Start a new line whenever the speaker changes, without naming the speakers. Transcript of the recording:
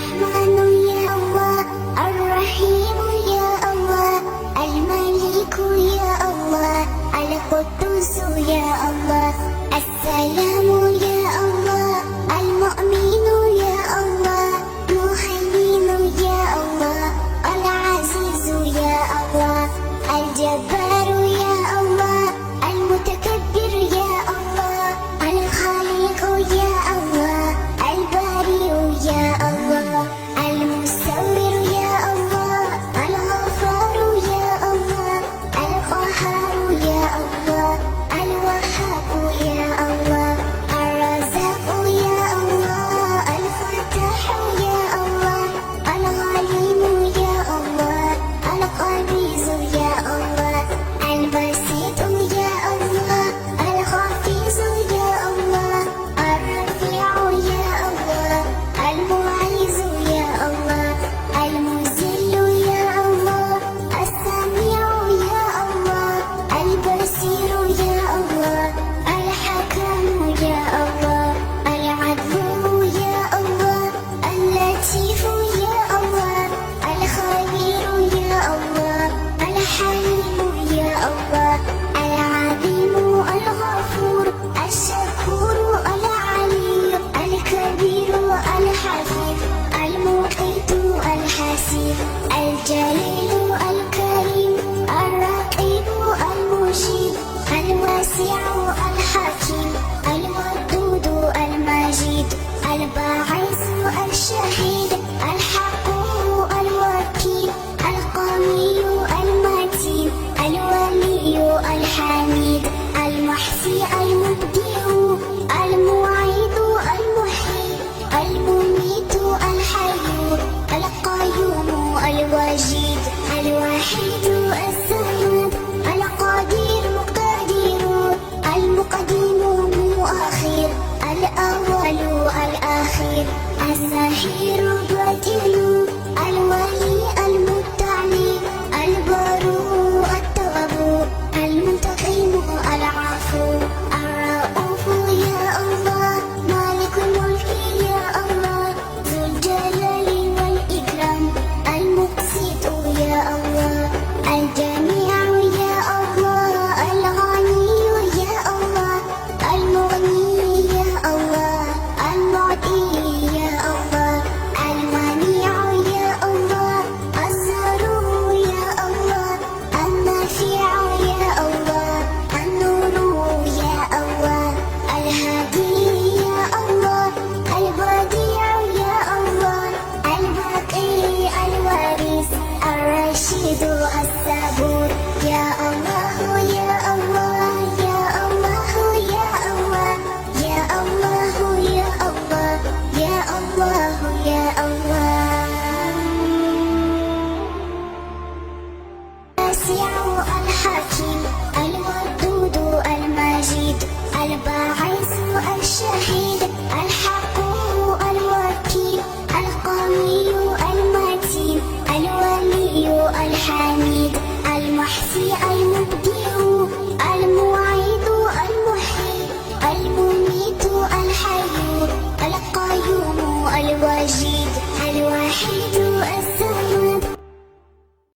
الرحمن يا الله، الرحيم يا الله، الملك يا الله، القدوس يا الله، السلام يا الله، المؤمن يا الله، المهيمن يا الله، العزيز يا الله، الجبار يا الله، المتكبر يا الله، الخالق يا الله، البارئ يا الله، المصور يا الله، الغفار يا الله، القهار يا الله، الوهاب يا الله، الرزاق يا الله، الفتاح يا الله، العليم يا الله، القبيض يا الله، البسيط يا الله، الخفيض يا الله، الرفيع يا الله، المعز يا الله، المذل يا الله، السميع يا الله، البصير يا الله، الحكم يا الله، العدل يا الله، اللطيف يا الله، الخبير يا الله، الحليم يا الله، العظيم الغفور، الشكور العلي، الكبير الحفيظ، المقيت الحسيب، الجليل الكريم، الرقيب المجيب، الواسع الحكيم، الودود المجيد، الباعث الشهيد، الحق الوكيل، القوي المتين، الولي الحميد، المحصي المبدع، المعيد المحيي، المميت الحي، القيوم الوجيد، الوحيد الصمد، القدير مقتدر، المقدم مؤخر، الأول الأخير، الظهير الباطن